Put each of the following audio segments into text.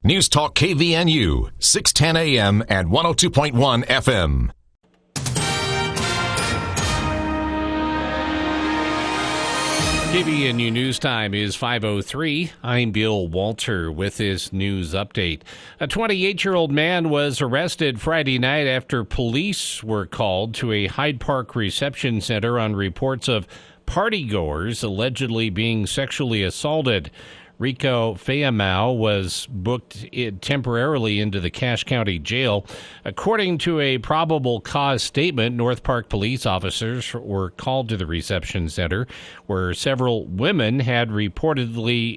News Talk KVNU, 610 AM and 102.1 FM. KVNU News Time is 5:03. I'm Bill Walter with this news update. A 28-year-old man was arrested Friday night after police were called to a Hyde Park reception center on reports of partygoers allegedly being sexually assaulted. Rico Fayamau was booked temporarily into the Cache County Jail. According to a probable cause statement, North Park police officers were called to the reception center where several women had reported being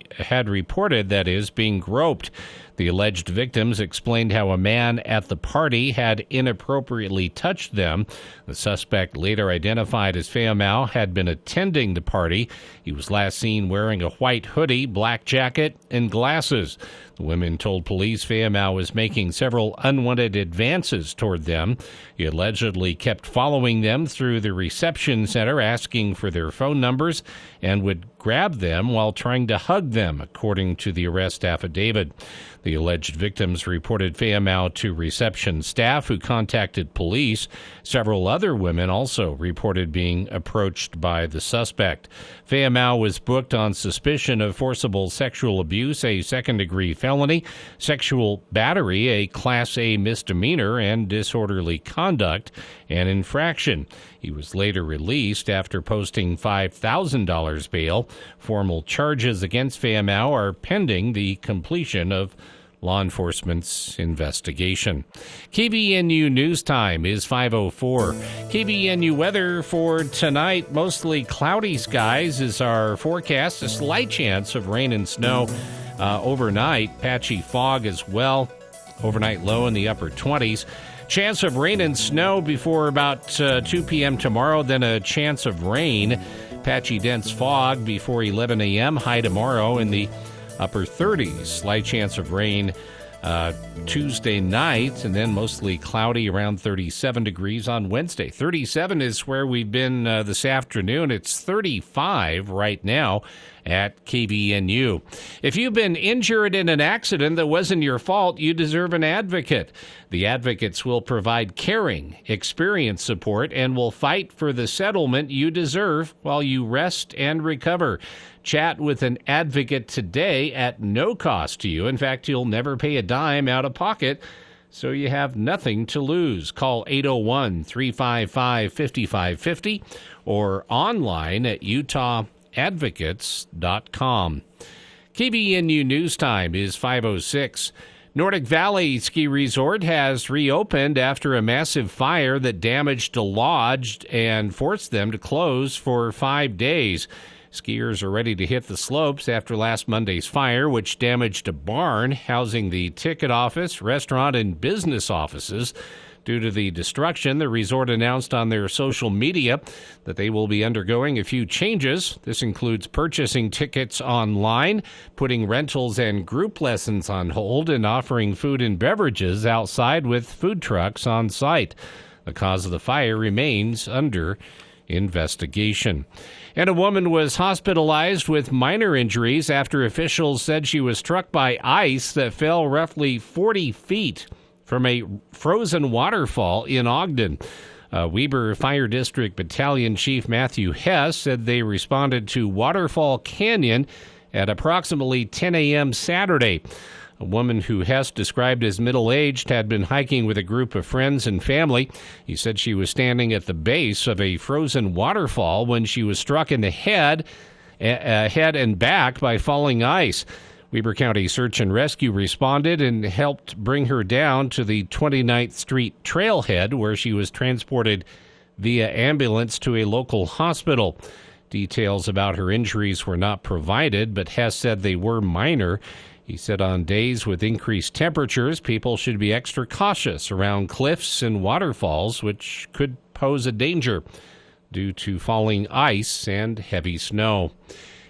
groped. The alleged victims explained how a man at the party had inappropriately touched them. The suspect, later identified as Fayamau, had been attending the party. He was last seen wearing a white hoodie, black jacket, and glasses. The women told police Fayamau was making several unwanted advances toward them. He allegedly kept following them through the reception center, asking for their phone numbers, and would grab them while trying to hug them, according to the arrest affidavit. The alleged victims reported Fayamau to reception staff, who contacted police. Several other women also reported being approached by the suspect. Fayamau was booked on suspicion of forcible sexual abuse, a second-degree felony, sexual battery, a Class A misdemeanor, and disorderly conduct, an infraction. He was later released after posting $5,000 bail. Formal charges against Fayamau are pending the completion of law enforcement's investigation. KVNU News Time is 5:04. KVNU weather for tonight, mostly cloudy skies is our forecast. A slight chance of rain and snow overnight. Patchy fog as well. Overnight low in the upper 20s. Chance of rain and snow before about 2 p.m. tomorrow, then a chance of rain. Patchy dense fog before 11 a.m. High tomorrow in the upper 30s. Slight chance of rain Tuesday night, and then mostly cloudy around 37 degrees on Wednesday. 37 is where we've been this afternoon. It's 35 right now at KVNU. If you've been injured in an accident that wasn't your fault, you deserve an advocate. The advocates will provide caring, experienced support and will fight for the settlement you deserve while you rest and recover. Chat with an advocate today at no cost to you. In fact, you'll never pay a dime out of pocket, so you have nothing to lose. Call 801-355-5550 or online at utahadvocates.com. KVNU News Time is 5:06. Nordic Valley Ski Resort has reopened after a massive fire that damaged a lodge and forced them to close for 5 days. Skiers are ready to hit the slopes after last Monday's fire, which damaged a barn housing the ticket office, restaurant, and business offices. Due to the destruction, the resort announced on their social media that they will be undergoing a few changes. This includes purchasing tickets online, putting rentals and group lessons on hold, and offering food and beverages outside with food trucks on site. The cause of the fire remains under investigation. And a woman was hospitalized with minor injuries after officials said she was struck by ice that fell roughly 40 feet from a frozen waterfall in Ogden. Weber Fire District Battalion Chief Matthew Hess said they responded to Waterfall Canyon at approximately 10 a.m. Saturday. A woman who Hess described as middle-aged had been hiking with a group of friends and family. He said she was standing at the base of a frozen waterfall when she was struck in the head and back by falling ice. Weber County Search and Rescue responded and helped bring her down to the 29th Street trailhead, where she was transported via ambulance to a local hospital. Details about her injuries were not provided, but Hess said they were minor. He said on days with increased temperatures, people should be extra cautious around cliffs and waterfalls, which could pose a danger due to falling ice and heavy snow.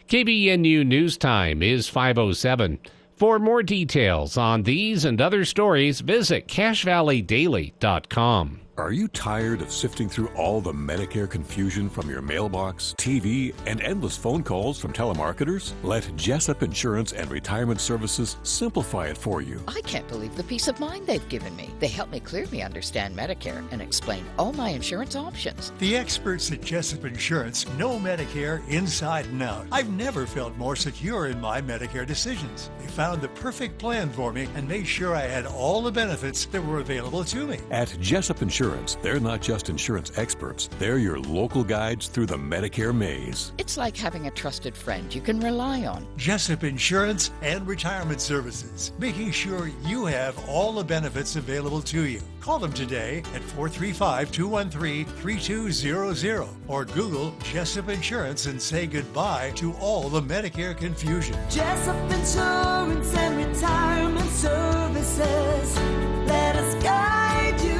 KVNU News Time is 5:07. For more details on these and other stories, visit CacheValleyDaily.com. Are you tired of sifting through all the Medicare confusion from your mailbox, TV, and endless phone calls from telemarketers? Let Jessup Insurance and Retirement Services simplify it for you. I can't believe the peace of mind they've given me. They helped me clearly understand Medicare and explain all my insurance options. The experts at Jessup Insurance know Medicare inside and out. I've never felt more secure in my Medicare decisions. They found the perfect plan for me and made sure I had all the benefits that were available to me. At Jessup Insurance, they're not just insurance experts. They're your local guides through the Medicare maze. It's like having a trusted friend you can rely on. Jessup Insurance and Retirement Services, making sure you have all the benefits available to you. Call them today at 435-213-3200 or Google Jessup Insurance and say goodbye to all the Medicare confusion. Jessup Insurance and Retirement Services, let us guide you.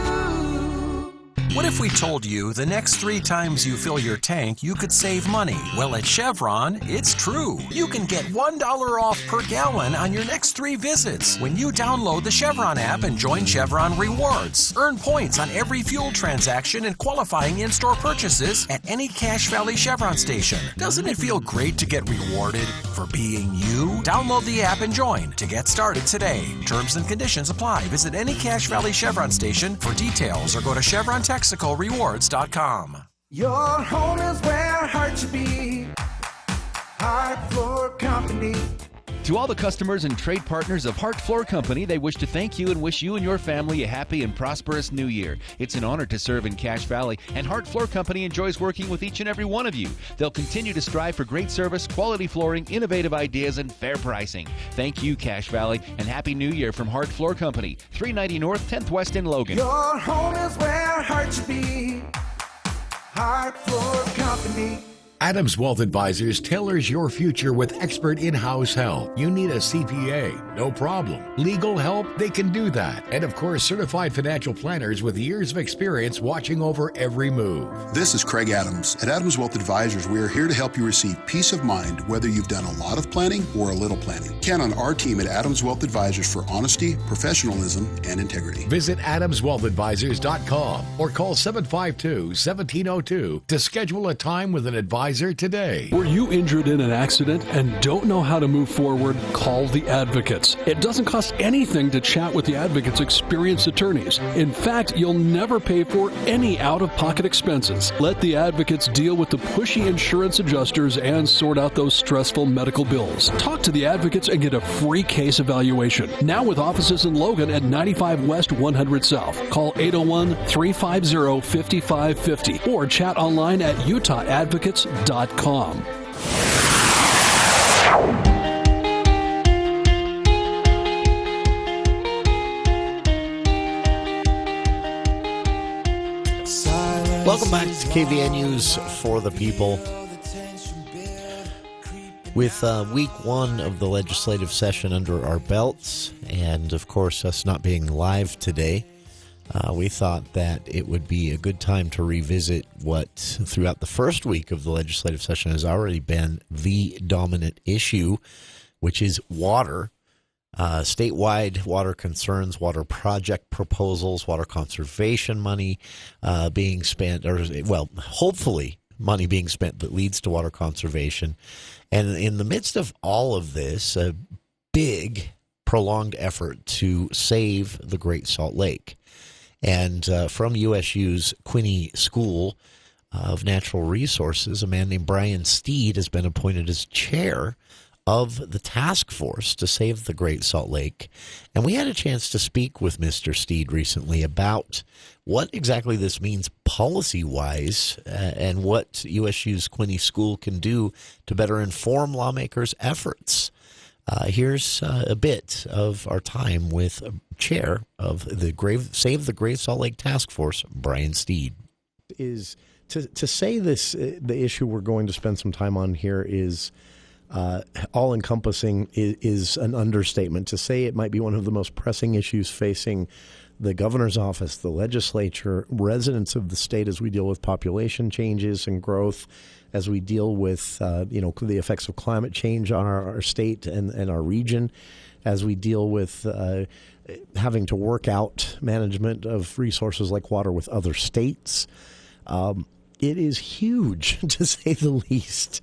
What if we told you the next 3 times you fill your tank, you could save money? Well, at Chevron, it's true. You can get $1 off per gallon on your next 3 visits when you download the Chevron app and join Chevron Rewards. Earn points on every fuel transaction and qualifying in-store purchases at any Cache Valley Chevron station. Doesn't it feel great to get rewarded for being you? Download the app and join to get started today. Terms and conditions apply. Visit any Cache Valley Chevron station for details or go to ChevronTexacalRewards.com. Your home is where heart should be. Heart Floor Company. To all the customers and trade partners of Hart Floor Company, they wish to thank you and wish you and your family a happy and prosperous new year. It's an honor to serve in Cache Valley, and Hart Floor Company enjoys working with each and every one of you. They'll continue to strive for great service, quality flooring, innovative ideas, and fair pricing. Thank you, Cache Valley, and Happy New Year from Hart Floor Company, 390 North, 10th West in Logan. Your home is where heart should be. Hart Floor Company. Adams Wealth Advisors tailors your future with expert in-house help. You need a CPA? No problem. Legal help? They can do that. And of course, certified financial planners with years of experience watching over every move. This is Craig Adams. At Adams Wealth Advisors, we are here to help you receive peace of mind whether you've done a lot of planning or a little planning. Count on our team at Adams Wealth Advisors for honesty, professionalism, and integrity. Visit AdamsWealthAdvisors.com or call 752-1702 to schedule a time with an advisor today. Were you injured in an accident and don't know how to move forward? Call the Advocates. It doesn't cost anything to chat with the Advocates' experienced attorneys. In fact, you'll never pay for any out-of-pocket expenses. Let the Advocates deal with the pushy insurance adjusters and sort out those stressful medical bills. Talk to the Advocates and get a free case evaluation. Now with offices in Logan at 95 West 100 South. Call 801-350-5550 or chat online at utahadvocates.com. Welcome back to KVN News for the People. With week 1 of the legislative session under our belts, and of course us not being live today, we thought that it would be a good time to revisit what throughout the first week of the legislative session has already been the dominant issue, which is water. Statewide water concerns, water project proposals, water conservation money being spent, or, well, hopefully money being spent that leads to water conservation. And in the midst of all of this, a big, prolonged effort to save the Great Salt Lake. And from USU's Quinney School of Natural Resources, a man named Brian Steed has been appointed as chair of the task force to save the Great Salt Lake. And we had a chance to speak with Mr. Steed recently about what exactly this means policy-wise and what USU's Quinney School can do to better inform lawmakers' efforts. Here's a bit of our time with chair of the Save the Great Salt Lake Task Force, Brian Steed. Is to say this, the issue we're going to spend some time on here is all-encompassing is an understatement. To say it might be one of the most pressing issues facing the governor's office, the legislature, residents of the state as we deal with population changes and growth, as we deal with the effects of climate change on our state and our region. as we deal with having to work out management of resources like water with other states. It is huge, to say the least.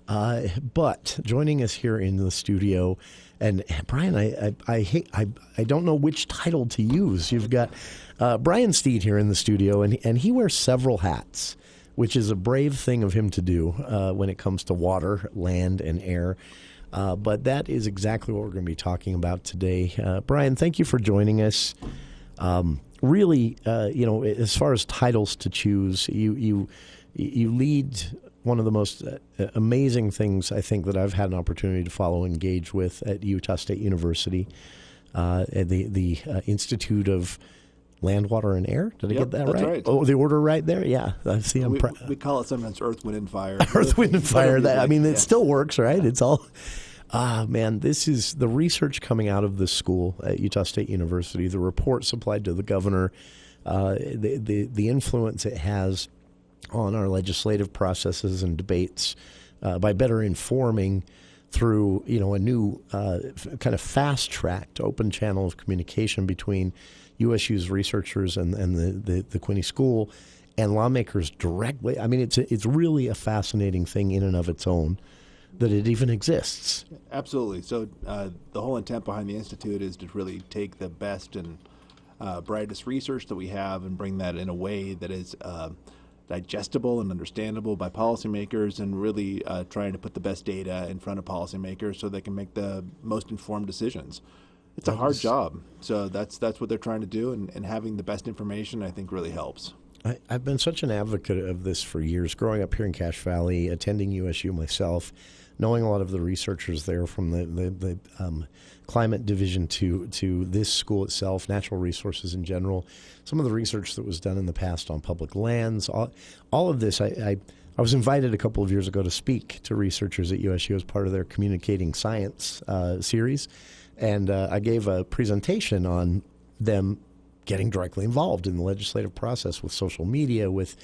But joining us here in the studio, and Brian, I don't know which title to use. You've got Brian Steed here in the studio, and he wears several hats, which is a brave thing of him to do when it comes to water, land, and air. But that is exactly what we're going to be talking about today. Brian, thank you for joining us. Really, as far as titles to choose, you lead one of the most amazing things I think that I've had an opportunity to follow and engage with at Utah State University, the Institute of Land, Water, and Air. Did I get that right? Oh, the order right there? Yeah. See, we call it sometimes Earth, Wind, and Fire. Earth, Wind, and Fire. It still works, right? It's all... man, this is the research coming out of this school at Utah State University, the report supplied to the governor, the influence it has on our legislative processes and debates by better informing through a new kind of fast-tracked open channel of communication between USU's researchers and the Quinney School and lawmakers directly. I mean, it's really a fascinating thing in and of its own that it even exists. Absolutely. So the whole intent behind the Institute is to really take the best and brightest research that we have and bring that in a way that is digestible and understandable by policymakers, and really trying to put the best data in front of policymakers so they can make the most informed decisions. It's a hard job. So that's what they're trying to do, and having the best information, I think, really helps. I've been such an advocate of this for years, growing up here in Cache Valley, attending USU myself, knowing a lot of the researchers there from the climate division to this school itself, natural resources in general, some of the research that was done in the past on public lands, all of this. I was invited a couple of years ago to speak to researchers at USU as part of their Communicating Science series, and I gave a presentation on them getting directly involved in the legislative process with social media, with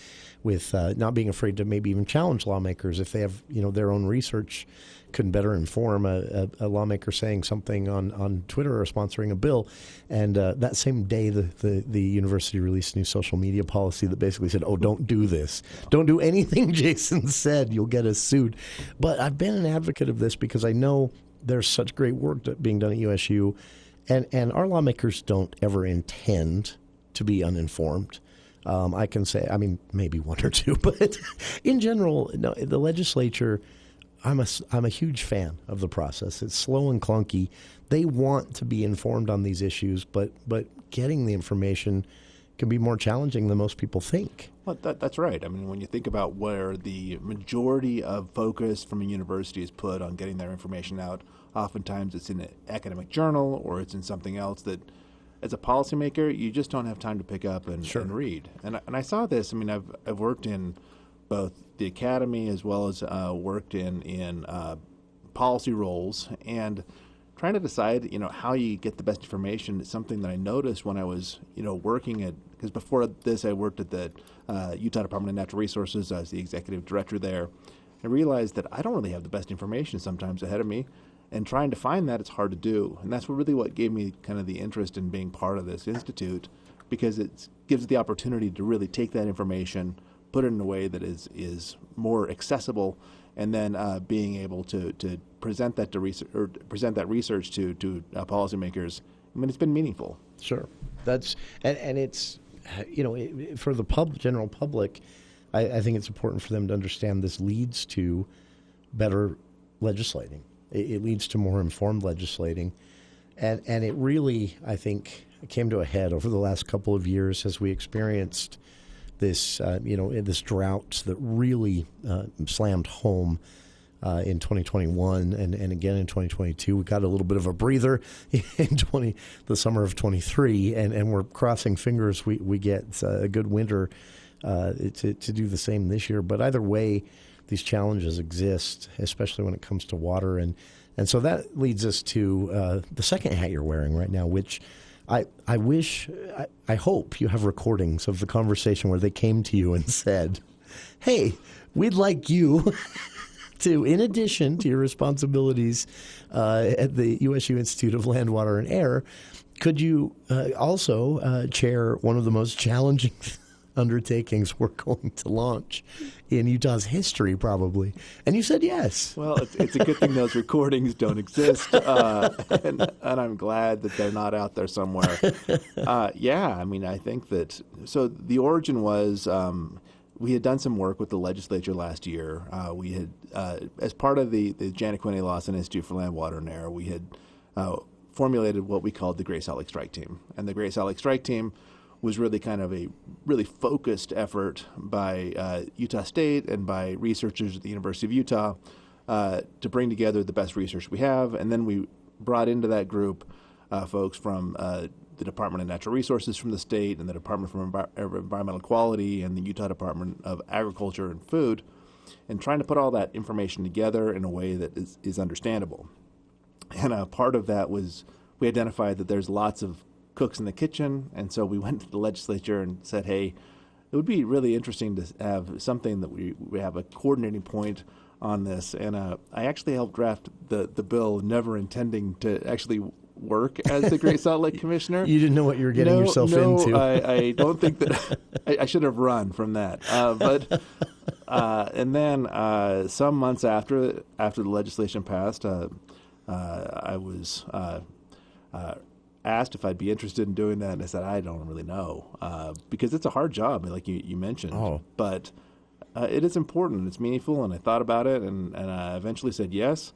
not being afraid to maybe even challenge lawmakers if they have their own research can better inform a lawmaker saying something on Twitter or sponsoring a bill. And that same day, the university released a new social media policy that basically said, "Oh, don't do this. Don't do anything Jason said. You'll get us sued." But I've been an advocate of this because I know there's such great work being done at USU. And our lawmakers don't ever intend to be uninformed. I can say, maybe one or two, but in general, no. The legislature, I'm a huge fan of the process. It's slow and clunky. They want to be informed on these issues, but getting the information can be more challenging than most people think. Well, that's right. I mean, when you think about where the majority of focus from a university is put on getting their information out, oftentimes it's in an academic journal or it's in something else that, as a policymaker, you just don't have time to pick up and read. And I saw this. I mean, I've worked in both the academy as well as worked in policy roles, and trying to decide, how you get the best information is something that I noticed when I was, working at, because before this I worked at the Utah Department of Natural Resources as the executive director there. I realized that I don't really have the best information sometimes ahead of me, and trying to find that, it's hard to do. And that's what gave me kind of the interest in being part of this institute, because it gives the opportunity to really take that information, put it in a way that is more accessible, and then being able to present that to present that research to policymakers. I mean, it's been meaningful. Sure, that's and it's for the general public, I think it's important for them to understand this leads to better legislating. It leads to more informed legislating, and it really, I think, came to a head over the last couple of years as we experienced this this drought that really slammed home in 2021 and again in 2022. We got a little bit of a breather in the summer of 23, and we're crossing fingers we get a good winter to do the same this year. But either way, these challenges exist, especially when it comes to water, and so that leads us to the second hat you're wearing right now, which I hope you have recordings of the conversation where they came to you and said, "Hey, we'd like you in addition to your responsibilities at the USU Institute of Land, Water, and Air, could you also chair one of the most challenging undertakings we're going to launch in Utah's history, probably? And you said yes. Well, it's a good thing those recordings don't exist, and I'm glad that they're not out there somewhere. I think that, so the origin was we had done some work with the legislature last year. We had, as part of the Janet Quinney Lawson Institute for Land, Water, and Air, we had formulated what we called the Great Salt Lake Strike Team. And the Great Salt Lake Strike Team was really kind of a really focused effort by Utah State and by researchers at the University of Utah to bring together the best research we have. And then we brought into that group folks from the Department of Natural Resources from the state and the Department for Environmental Quality and the Utah Department of Agriculture and Food, and trying to put all that information together in a way that is understandable. And part of that was we identified that there's lots of cooks in the kitchen, and so we went to the legislature and said, hey, it would be really interesting to have something that we have a coordinating point on this. And I actually helped draft the bill, never intending to actually work as the Great Salt Lake Commissioner. You didn't know what you were getting yourself into. I don't think that I should have run from that. And then some months after the legislation passed, I was asked if I'd be interested in doing that, and I said I don't really know because it's a hard job, like you mentioned. But it is important. It's meaningful, and I thought about it, and I eventually said yes,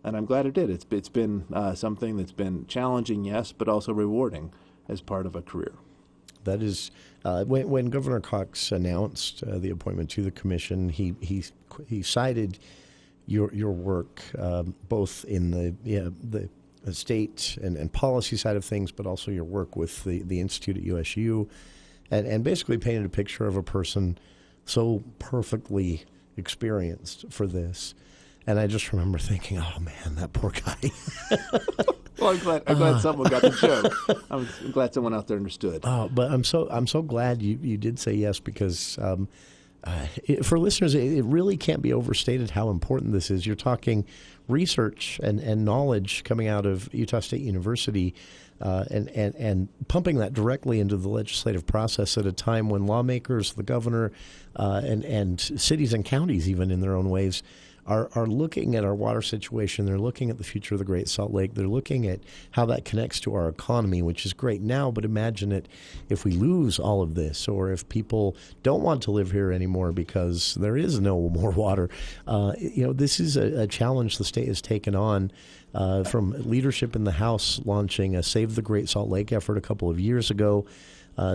and I'm glad I did. It's been something that's been challenging, yes, but also rewarding as part of a career. That is, when Governor Cox announced the appointment to the commission, he cited your work both in the state and policy side of things, but also your work with the Institute at USU, and basically painted a picture of a person so perfectly experienced for this. And I just remember thinking, oh man, that poor guy. Well, I'm glad someone got the joke. I'm glad someone out there understood. But I'm so glad you did say yes, because for listeners, it really can't be overstated how important this is. You're talking research and knowledge coming out of Utah State University, and pumping that directly into the legislative process at a time when lawmakers, the governor, and cities and counties, even in their own ways, are looking at our water situation. They're looking at the future of the Great Salt Lake. They're looking at how that connects to our economy, which is great now, but imagine it if we lose all of this, or if people don't want to live here anymore because there is no more water. This is a challenge the state has taken on, from leadership in the House launching a Save the Great Salt Lake effort a couple of years ago,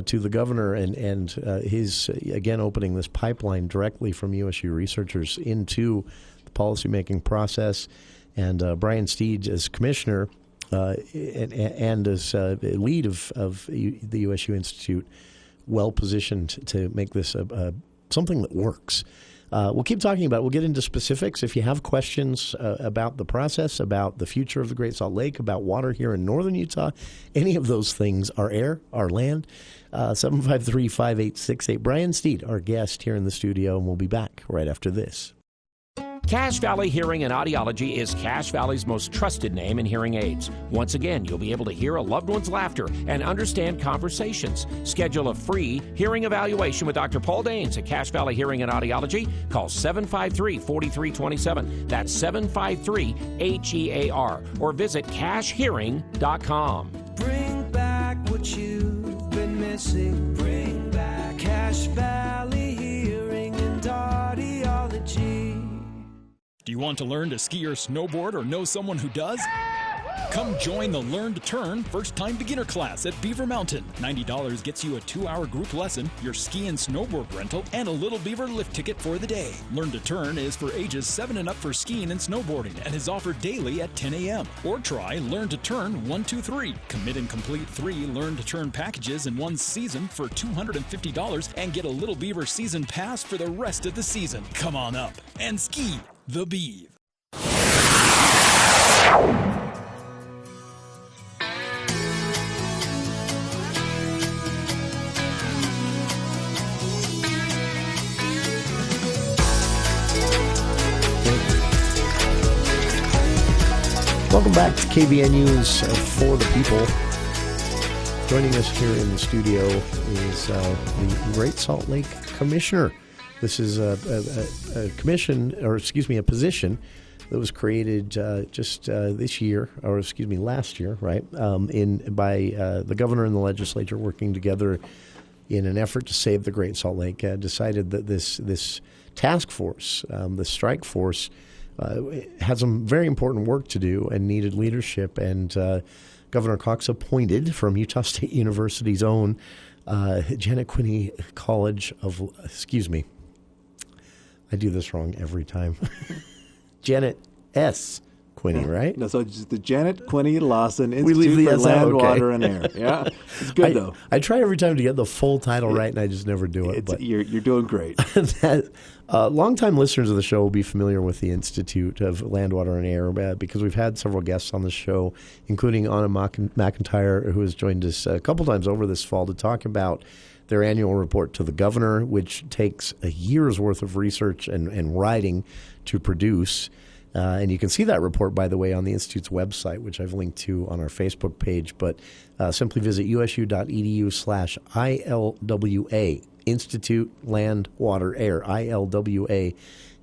to the governor and his, again, opening this pipeline directly from USU researchers into the policymaking process. And Brian Steed as commissioner and as lead of the USU Institute, well positioned to make this something that works. We'll keep talking about it. We'll get into specifics. If you have questions about the process, about the future of the Great Salt Lake, about water here in northern Utah, any of those things, our air, our land, 753-5868. Brian Steed, our guest here in the studio, and we'll be back right after this. Cache Valley Hearing and Audiology is Cache Valley's most trusted name in hearing aids. Once again, you'll be able to hear a loved one's laughter and understand conversations. Schedule a free hearing evaluation with Dr. Paul Daines at Cache Valley Hearing and Audiology. Call 753-4327. That's 753-HEAR. Or visit cachehearing.com. Bring back what you've been missing. Bring back Cache Valley Hearing and Audiology. Do you want to learn to ski or snowboard or know someone who does? Come join the Learn to Turn first-time beginner class at Beaver Mountain. $90 gets you a 2-hour group lesson, your ski and snowboard rental, and a Little Beaver lift ticket for the day. Learn to Turn is for ages 7 and up for skiing and snowboarding and is offered daily at 10 a.m. Or try Learn to Turn 123. Commit and complete 3 Learn to Turn packages in one season for $250 and get a Little Beaver season pass for the rest of the season. Come on up and ski the Beav. Welcome back to KVN News for the People. Joining us here in the studio is the Great Salt Lake Commissioner. This is a commission, or excuse me, a position that was created just this year, or excuse me, last year, right? By the governor and the legislature working together in an effort to save the Great Salt Lake. Decided that this task force, the strike force, had some very important work to do and needed leadership. And Governor Cox appointed from Utah State University's own Janet Quinney College of, excuse me, I do this wrong every time. Janet S. Quinney, right? No, so it's the Janet Quinney Lawson Institute for Land, Water, and Air. Yeah, it's good though. I try every time to get the full title right, and I just never do it. But you're doing great. Longtime listeners of the show will be familiar with the Institute of Land, Water, and Air because we've had several guests on the show, including Anna McIntyre, who has joined us a couple times over this fall to talk about their annual report to the governor, which takes a year's worth of research and writing to produce. And you can see that report, by the way, on the Institute's website, which I've linked to on our Facebook page. But simply visit usu.edu/ILWA, Institute Land, Water, Air, ILWA,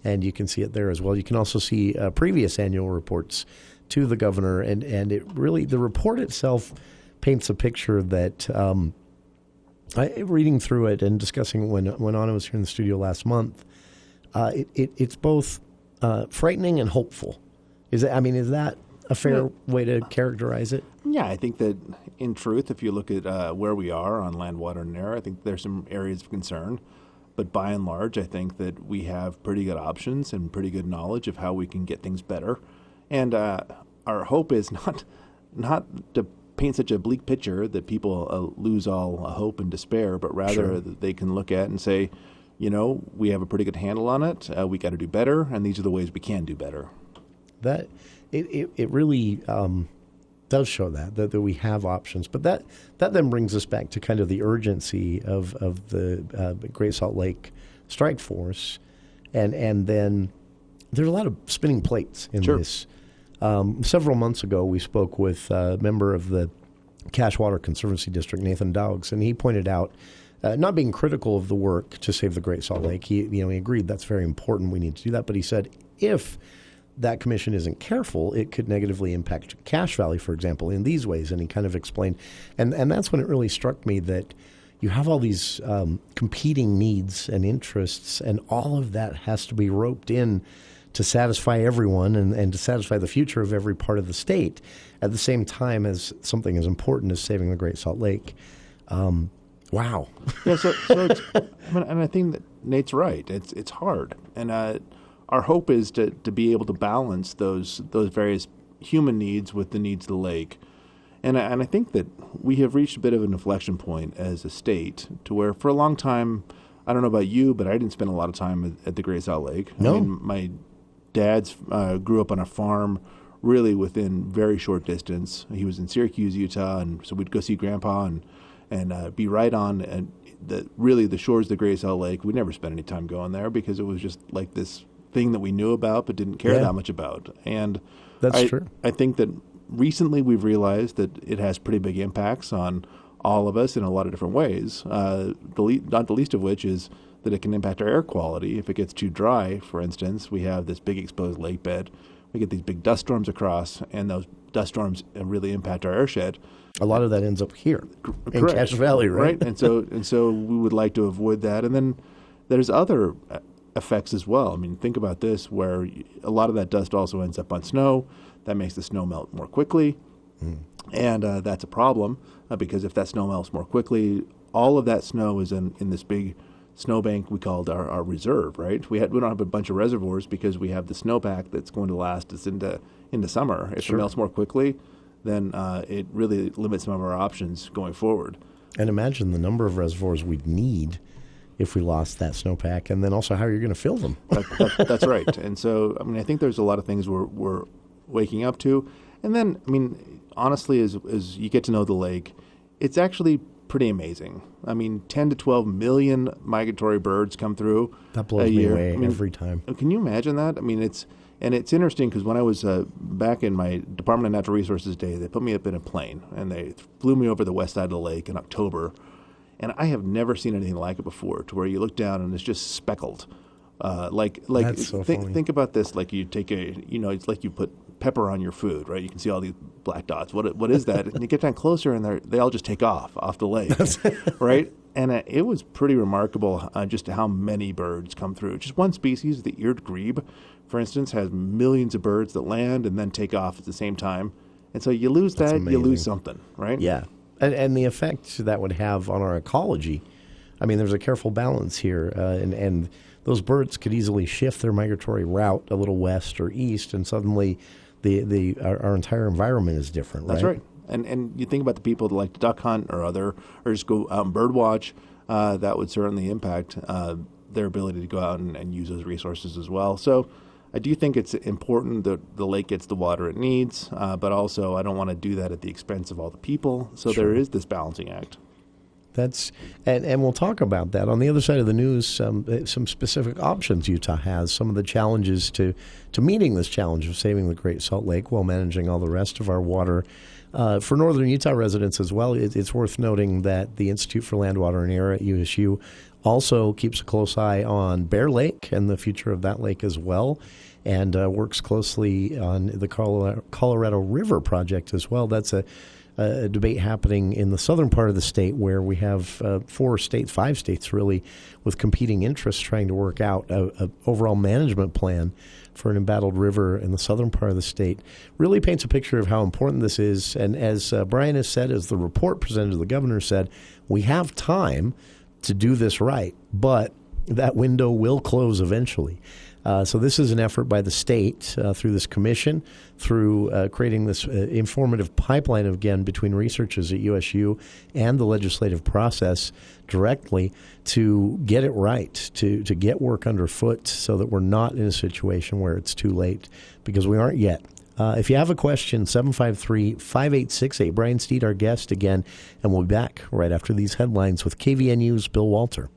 and you can see it there as well. You can also see previous annual reports to the governor, and it really, the report itself paints a picture that, reading through it and discussing when Anna was here in the studio last month, it's both frightening and hopeful. Is that a fair way to characterize it? Yeah, I think that in truth, if you look at where we are on land, water, and air, I think there's some areas of concern. But by and large, I think that we have pretty good options and pretty good knowledge of how we can get things better. And our hope is not to paint such a bleak picture that people lose all hope and despair, but rather that they can look at and say, we have a pretty good handle on it. We got to do better, and these are the ways we can do better. That it really does show that we have options. But that then brings us back to kind of the urgency of the Great Salt Lake strike force, and then there's a lot of spinning plates in this. Several months ago, we spoke with a member of the Cashwater Conservancy District, Nathan Dowgs, and he pointed out, not being critical of the work to save the Great Salt Lake, he agreed that's very important. We need to do that. But he said if that commission isn't careful, it could negatively impact Cache Valley, for example, in these ways. And he kind of explained, and that's when it really struck me that you have all these competing needs and interests, and all of that has to be roped in to satisfy everyone and to satisfy the future of every part of the state at the same time as something as important as saving the Great Salt Lake. Wow. Yeah, so it's, and I think that Nate's right. It's hard, and our hope is to be able to balance those various human needs with the needs of the lake, and I think that we have reached a bit of an inflection point as a state to where for a long time, I don't know about you, but I didn't spend a lot of time at the Great Salt Lake. No. I mean, my dad's grew up on a farm really within very short distance. He was in Syracuse, Utah, and so we'd go see Grandpa and be right on and the shores of the Great Salt Lake. We never spent any time going there because it was just like this thing that we knew about but didn't care that much about. And that's true. I think that recently we've realized that it has pretty big impacts on all of us in a lot of different ways, not the least of which is that it can impact our air quality. If it gets too dry, for instance, we have this big exposed lake bed. We get these big dust storms across, and those dust storms really impact our airshed. A lot of that ends up here in Cache Valley, right? And so we would like to avoid that. And then there's other effects as well. I mean, think about this, where a lot of that dust also ends up on snow. That makes the snow melt more quickly, and that's a problem because if that snow melts more quickly, all of that snow is in this big snowbank we called our reserve, right? We don't have a bunch of reservoirs because we have the snowpack that's going to last us into summer. If it melts more quickly, then it really limits some of our options going forward. And imagine the number of reservoirs we'd need if we lost that snowpack, and then also how you're going to fill them. That's right. And so, I mean, I think there's a lot of things we're waking up to. And then, I mean, honestly, as you get to know the lake, it's actually pretty amazing. I mean, 10 to 12 million migratory birds come through. That blows me away every time. Can you imagine that? I mean, And it's interesting because when I was back in my Department of Natural Resources days, they put me up in a plane and they flew me over the west side of the lake in October. And I have never seen anything like it before, to where you look down and it's just speckled. That's so funny. Think about this, like you take it's like you put pepper on your food, right? You can see all these black dots. What is that? And you get down closer and they all just take off the lake, right? And it was pretty remarkable just how many birds come through. Just one species, the eared grebe, for instance, has millions of birds that land and then take off at the same time. And so you lose that, you lose something, right? Yeah. And the effect that would have on our ecology, I mean, there's a careful balance here. And those birds could easily shift their migratory route a little west or east, and suddenly our entire environment is different, right? That's right. And you think about the people that like to duck hunt or just go out and bird watch, that would certainly impact their ability to go out and use those resources as well. So I do think it's important that the lake gets the water it needs, but also I don't want to do that at the expense of all the people. So Sure. there is this balancing act. And we'll talk about that. On the other side of the news, some specific options Utah has, some of the challenges to meeting this challenge of saving the Great Salt Lake while managing all the rest of our water. For northern Utah residents as well, it's worth noting that the Institute for Land, Water, and Air at USU also keeps a close eye on Bear Lake and the future of that lake as well, and works closely on the Colorado River project as well. That's a debate happening in the southern part of the state, where we have 5 states really, with competing interests trying to work out a overall management plan for an embattled river in the southern part of the state. Really paints a picture of how important this is. And as Brian has said, as the report presented to the governor said, we have time to do this right, but that window will close eventually. So this is an effort by the state through this commission, through creating this informative pipeline, again, between researchers at USU and the legislative process directly to get it right, to get work underfoot so that we're not in a situation where it's too late, because we aren't yet. If you have a question, 753-5868. Brian Steed, our guest again, and we'll be back right after these headlines with KVNU's Bill Walter.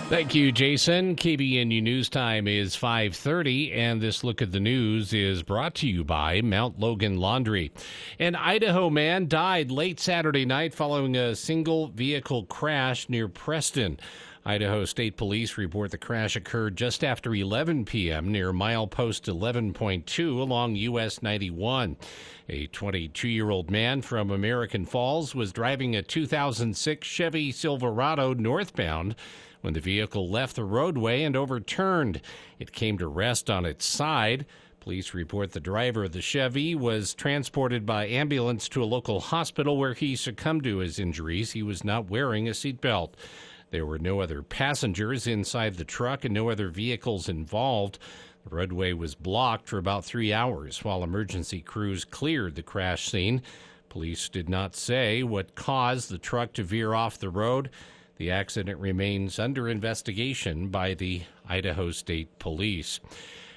Thank you, Jason. KBNU News Time is 5:30, and this look at the news is brought to you by Mount Logan Laundry. An Idaho man died late Saturday night following a single-vehicle crash near Preston. Idaho State Police report the crash occurred just after 11 p.m. near milepost 11.2 along US 91. A 22-year-old man from American Falls was driving a 2006 Chevy Silverado northbound when the vehicle left the roadway and overturned. It came to rest on its side. Police report the driver of the Chevy was transported by ambulance to a local hospital where he succumbed to his injuries. He was not wearing a seatbelt. There were no other passengers inside the truck and no other vehicles involved. The roadway was blocked for about 3 hours while emergency crews cleared the crash scene. Police did not say what caused the truck to veer off the road. The accident remains under investigation by the Idaho State Police.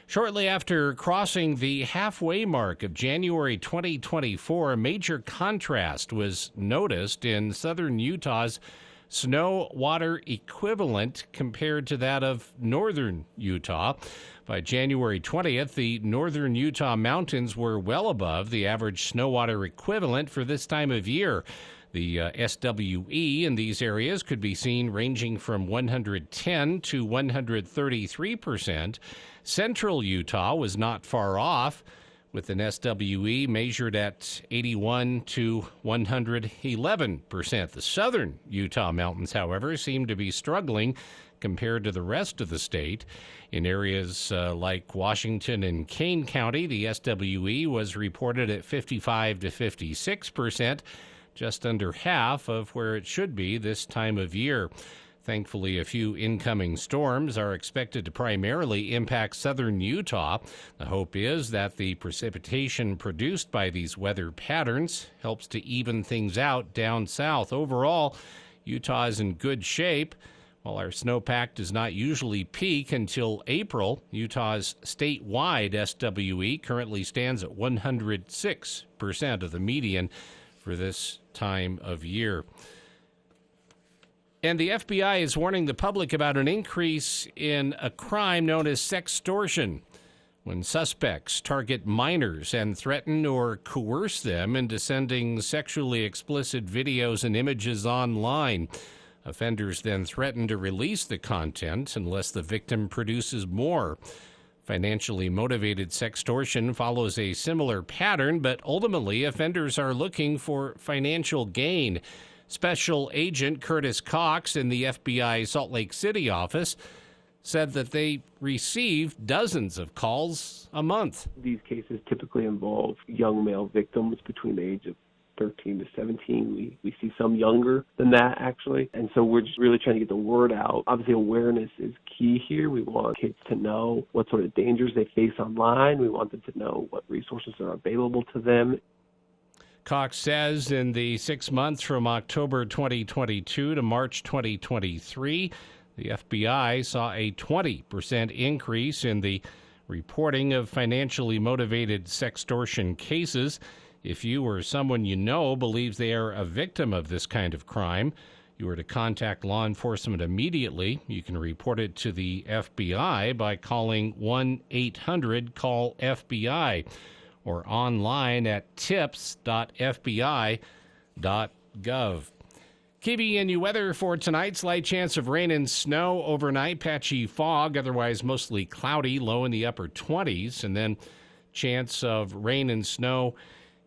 Shortly after crossing the halfway mark of January 2024, a major contrast was noticed in southern Utah's snow water equivalent compared to that of northern Utah. By January 20th, the northern Utah mountains were well above the average snow water equivalent for this time of year. The SWE in these areas could be seen ranging from 110 to 133%. Central Utah was not far off, with an SWE measured at 81 to 111%. The southern Utah mountains, however, seem to be struggling compared to the rest of the state. In areas like Washington and Kane County, the SWE was reported at 55 to 56%. Just under half of where it should be this time of year. Thankfully, a few incoming storms are expected to primarily impact southern Utah. The hope is that the precipitation produced by these weather patterns helps to even things out down south. Overall, Utah is in good shape. While our snowpack does not usually peak until April, Utah's statewide SWE currently stands at 106% of the median for this time of year. And the FBI is warning the public about an increase in a crime known as sextortion, when suspects target minors and threaten or coerce them into sending sexually explicit videos and images online. Offenders then threaten to release the content unless the victim produces more. Financially motivated sextortion follows a similar pattern, but ultimately offenders are looking for financial gain. Special Agent Curtis Cox in the FBI Salt Lake City office said that they receive dozens of calls a month. These cases typically involve young male victims between the age of 13 to 17. We see some younger than that, actually. And so we're just really trying to get the word out. Obviously, awareness is key here. We want kids to know what sort of dangers they face online. We want them to know what resources are available to them. Cox says in the 6 months from October 2022 to March 2023, the FBI saw a 20% increase in the reporting of financially motivated sextortion cases. If you or someone you know believes they are a victim of this kind of crime, you are to contact law enforcement immediately. You can report it to the FBI by calling 1-800-CALL-FBI or online at tips.fbi.gov. KBNU weather for tonight. Slight chance of rain and snow overnight. Patchy fog, otherwise mostly cloudy, low in the upper 20s. And then chance of rain and snow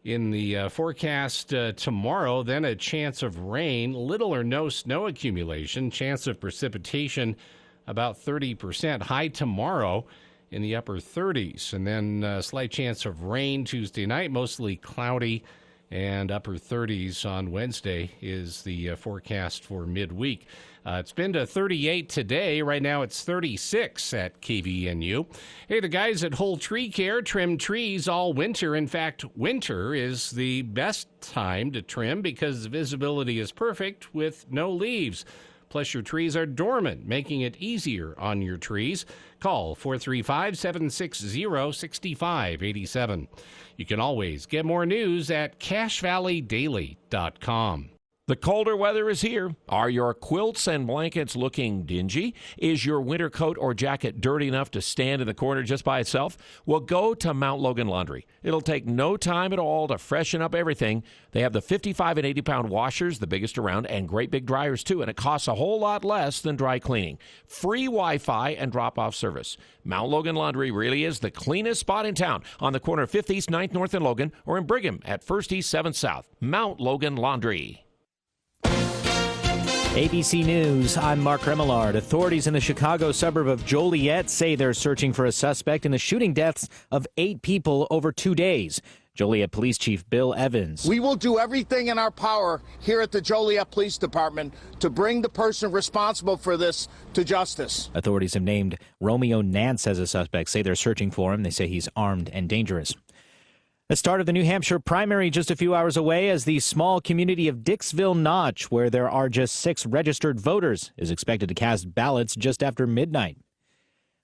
in the forecast tomorrow. Then a chance of rain, little or no snow accumulation. Chance of precipitation about 30%. High tomorrow in the upper 30s. And then slight chance of rain Tuesday night, mostly cloudy, and upper 30s on Wednesday is the forecast for midweek. It's been to 38 today. Right now it's 36 at KVNU. Hey, the guys at Whole Tree Care trim trees all winter. In fact, winter is the best time to trim because visibility is perfect with no leaves. Plus, your trees are dormant, making it easier on your trees. Call 435-760-6587. You can always get more news at CashValleyDaily.com. The colder weather is here. Are your quilts and blankets looking dingy? Is your winter coat or jacket dirty enough to stand in the corner just by itself? Well, go to Mount Logan Laundry. It'll take no time at all to freshen up everything. They have the 55 and 80-pound washers, the biggest around, and great big dryers, too, and it costs a whole lot less than dry cleaning. Free Wi-Fi and drop-off service. Mount Logan Laundry really is the cleanest spot in town on the corner of 5th East, 9th North in Logan, or in Brigham at 1st East, 7th South. Mount Logan Laundry. ABC News, I'm Mark Remillard. Authorities in the Chicago suburb of Joliet say they're searching for a suspect in the shooting deaths of 8 people over 2 days. Joliet Police Chief Bill Evans. We will do everything in our power here at the Joliet Police Department to bring the person responsible for this to justice. Authorities have named Romeo Nance as a suspect, say they're searching for him. They say he's armed and dangerous. The start of the New Hampshire primary just a few hours away as the small community of Dixville Notch, where there are just 6 registered voters, is expected to cast ballots just after midnight.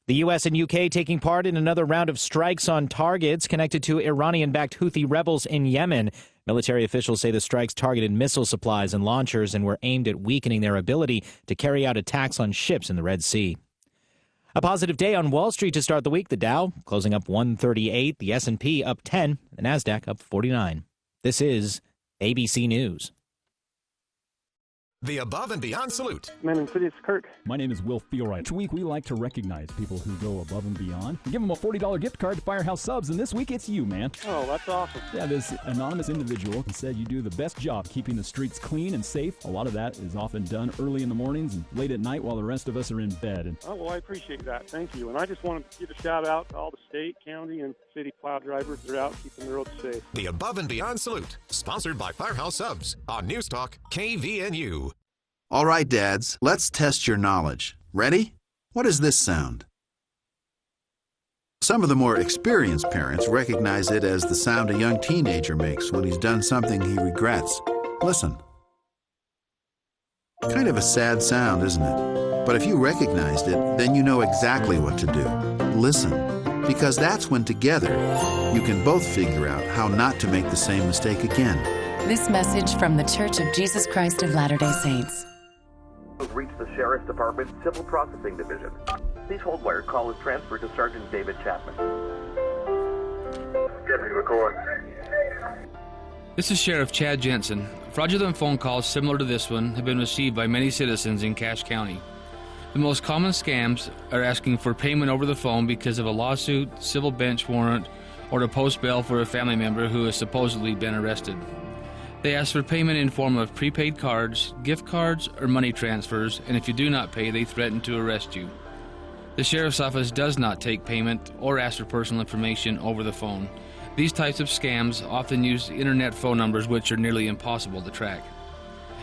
The U.S. and U.K. taking part in another round of strikes on targets connected to Iranian-backed Houthi rebels in Yemen. Military officials say the strikes targeted missile supplies and launchers and were aimed at weakening their ability to carry out attacks on ships in the Red Sea. A positive day on Wall Street to start the week. The Dow closing up 138, the S&P up 10, the Nasdaq up 49. This is ABC News. The Above and Beyond Salute. My name is Kurt. My name is Will Feelright. Each week we like to recognize people who go above and beyond. We give them a $40 gift card to Firehouse Subs, and this week it's you, man. Oh, that's awesome. Yeah, this anonymous individual said you do the best job keeping the streets clean and safe. A lot of that is often done early in the mornings and late at night while the rest of us are in bed. Oh, well, I appreciate that. Thank you. And I just want to give a shout out to all the state, county, and city plow drivers that are out keeping the roads safe. The Above and Beyond Salute, sponsored by Firehouse Subs on News Talk KVNU. All right, dads, let's test your knowledge. Ready? What does this sound? Some of the more experienced parents recognize it as the sound a young teenager makes when he's done something he regrets. Listen. Kind of a sad sound, isn't it? But if you recognized it, then you know exactly what to do. Listen. Because that's when together you can both figure out how not to make the same mistake again. This message from The Church of Jesus Christ of Latter-day Saints. Reach the Sheriff's Department Civil Processing Division. Please hold where call is transferred to Sergeant David Chapman. Deputy record. This is Sheriff Chad Jensen. Fraudulent phone calls similar to this one have been received by many citizens in Cache County. The most common scams are asking for payment over the phone because of a lawsuit, civil bench warrant, or to post bail for a family member who has supposedly been arrested. They ask for payment in form of prepaid cards, gift cards, or money transfers, and if you do not pay, they threaten to arrest you. The Sheriff's Office does not take payment or ask for personal information over the phone. These types of scams often use internet phone numbers which are nearly impossible to track.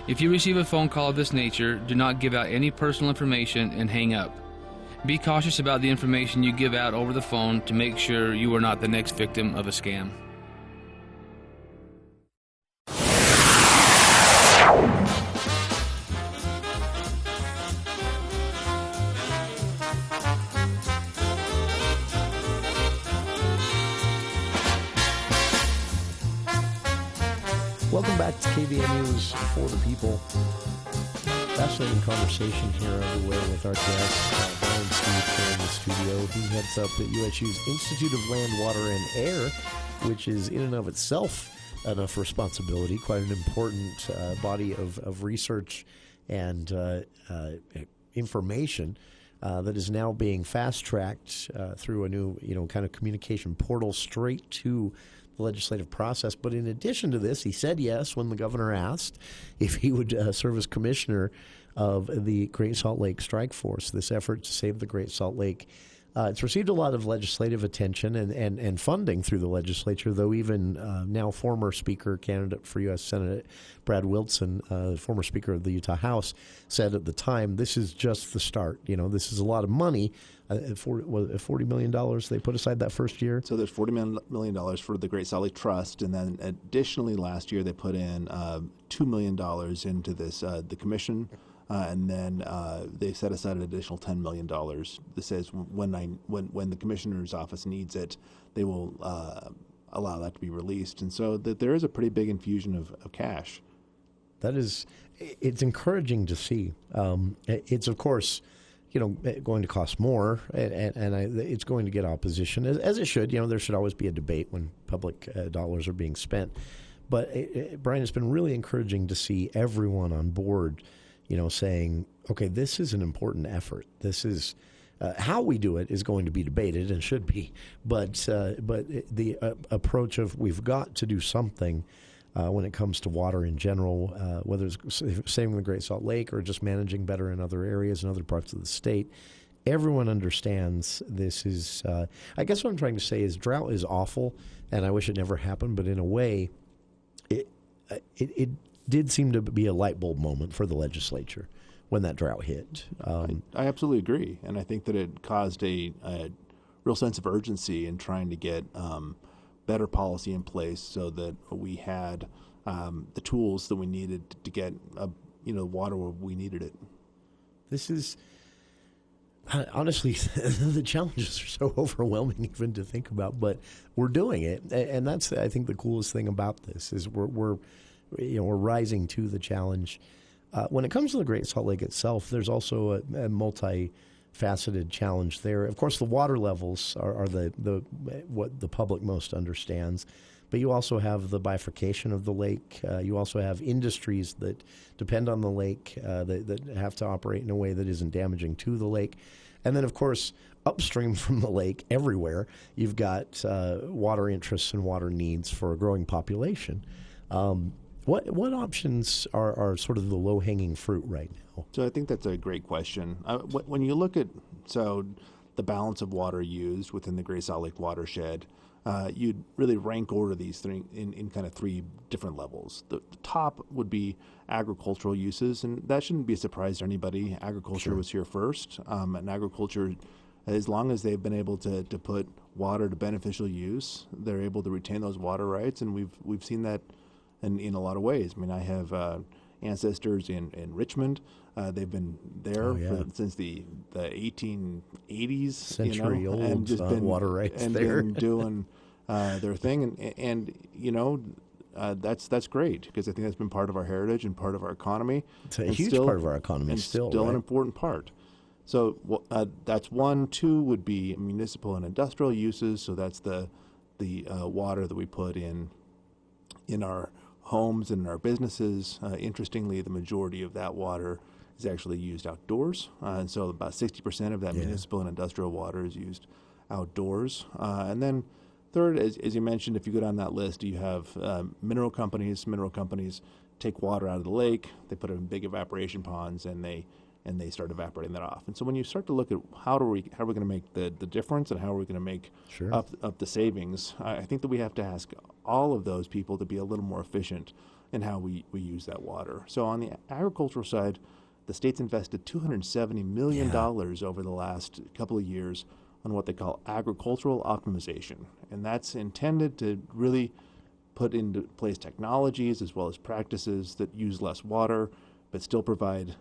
If you receive a phone call of this nature, do not give out any personal information and hang up. Be cautious about the information you give out over the phone to make sure you are not the next victim of a scam. Welcome back to KVN News for the People. Fascinating conversation here underway with our guest, Brian Steed, here in the studio. He heads up at USU's Institute of Land, Water, and Air, which is in and of itself enough responsibility, quite an important body of research and information that is now being fast-tracked through a new, kind of communication portal straight to the legislative process. But in addition to this, he said yes when the governor asked if he would serve as commissioner of the Great Salt Lake Strike Force, this effort to save the Great Salt Lake. It's received a lot of legislative attention and funding through the legislature, though even now former Speaker, candidate for U.S. Senate Brad Wilson, former Speaker of the Utah House, said at the time, this is just the start. This is a lot of money. $40 million they put aside that first year? So there's $40 million for the Great Salt Lake Trust, and then additionally last year they put in $2 million into this the commission. And then they set aside an additional $10 million. This says when the commissioner's office needs it, they will allow that to be released. And so there is a pretty big infusion of cash. It's encouraging to see. It's, of course, going to cost more, and it's going to get opposition, as it should. There should always be a debate when public dollars are being spent. But, Brian, it's been really encouraging to see everyone on board saying, okay, this is an important effort. This is how we do it is going to be debated and should be. But the approach of we've got to do something when it comes to water in general, whether it's saving the Great Salt Lake or just managing better in other areas and other parts of the state, everyone understands this is, I guess what I'm trying to say is drought is awful, and I wish it never happened, but in a way, it did seem to be a light bulb moment for the legislature when that drought hit. I absolutely agree, and I think that it caused a real sense of urgency in trying to get better policy in place so that we had the tools that we needed to get water where we needed it. This is honestly the challenges are so overwhelming even to think about, but we're doing it, and that's I think the coolest thing about this is we're rising to the challenge. When it comes to the Great Salt Lake itself, there's also a multi-faceted challenge there. Of course, the water levels are the what the public most understands, but you also have the bifurcation of the lake. You also have industries that depend on the lake that have to operate in a way that isn't damaging to the lake. And then, of course, upstream from the lake everywhere, you've got water interests and water needs for a growing population. What options are sort of the low-hanging fruit right now? So I think that's a great question. When you look at the balance of water used within the Great Salt Lake watershed, you'd really rank order these things in kind of three different levels. The top would be agricultural uses, and that shouldn't be a surprise to anybody. Agriculture was here first, and agriculture, as long as they've been able to put water to beneficial use, they're able to retain those water rights, and we've seen that in a lot of ways. I mean, I have ancestors in Richmond. They've been there since the 1880s, century old, and just been water rights and there, been doing their thing. And that's great, because I think that's been part of our heritage and part of our economy. It's a huge part of our economy still, right? an important part. So that's one. Two would be municipal and industrial uses. So that's the water that we put in our homes and in our businesses. Interestingly, the majority of that water is actually used outdoors, and so about 60% of that municipal and industrial water is used outdoors. And then third, as you mentioned, if you go down that list, you have mineral companies. Mineral companies take water out of the lake, they put it in big evaporation ponds, and they start evaporating that off. And so when you start to look at how are we going to make the difference and how are we going to make up the savings, I think that we have to ask all of those people to be a little more efficient in how we use that water. So on the agricultural side, the state's invested $270 million over the last couple of years on what they call agricultural optimization. And that's intended to really put into place technologies as well as practices that use less water but still provide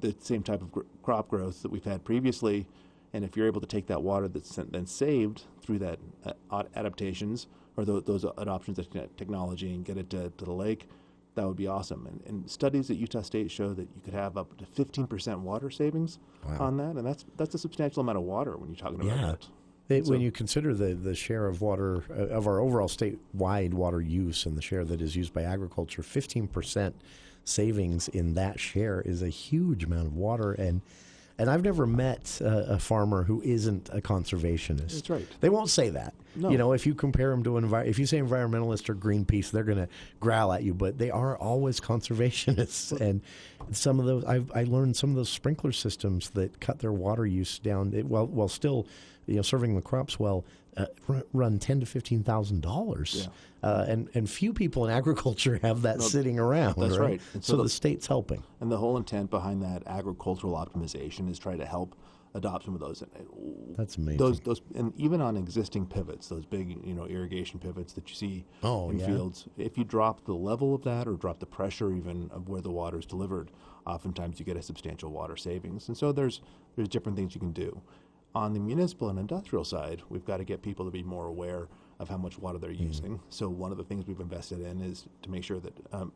the same type of crop growth that we've had previously. And if you're able to take that water that's then saved through that adaptations or those adoptions of technology and get it to the lake, that would be awesome. And studies at Utah State show that you could have up to 15% water savings on that, and that's a substantial amount of water when you're talking about that. When you consider the share of water of our overall statewide water use and the share that is used by agriculture, 15% savings in that share is a huge amount of water. And I've never met a farmer who isn't a conservationist. That's right. They won't say that. No. You know, if you compare them to if you say environmentalist or Greenpeace, they're going to growl at you. But they are always conservationists. And some of those, I learned some of those sprinkler systems that cut their water use down while still, serving the crops well, run $10,000 to $15,000. And few people in agriculture have that sitting around. That's right. And so the state's helping. And the whole intent behind that agricultural optimization is try to help adopt some of those. That's amazing. Those and even on existing pivots, those big irrigation pivots that you see in fields, if you drop the level of that or drop the pressure even of where the water is delivered, oftentimes you get a substantial water savings. And so there's different things you can do. On the municipal and industrial side, we've got to get people to be more aware of how much water they're using. So one of the things we've invested in is to make sure that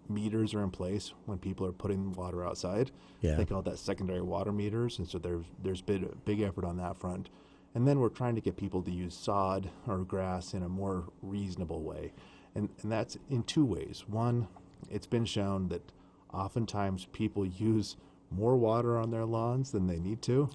meters are in place when people are putting water outside. They call that secondary water meters, and so there's been a big effort on that front. And then we're trying to get people to use sod or grass in a more reasonable way. And that's in two ways. One, it's been shown that oftentimes people use more water on their lawns than they need to.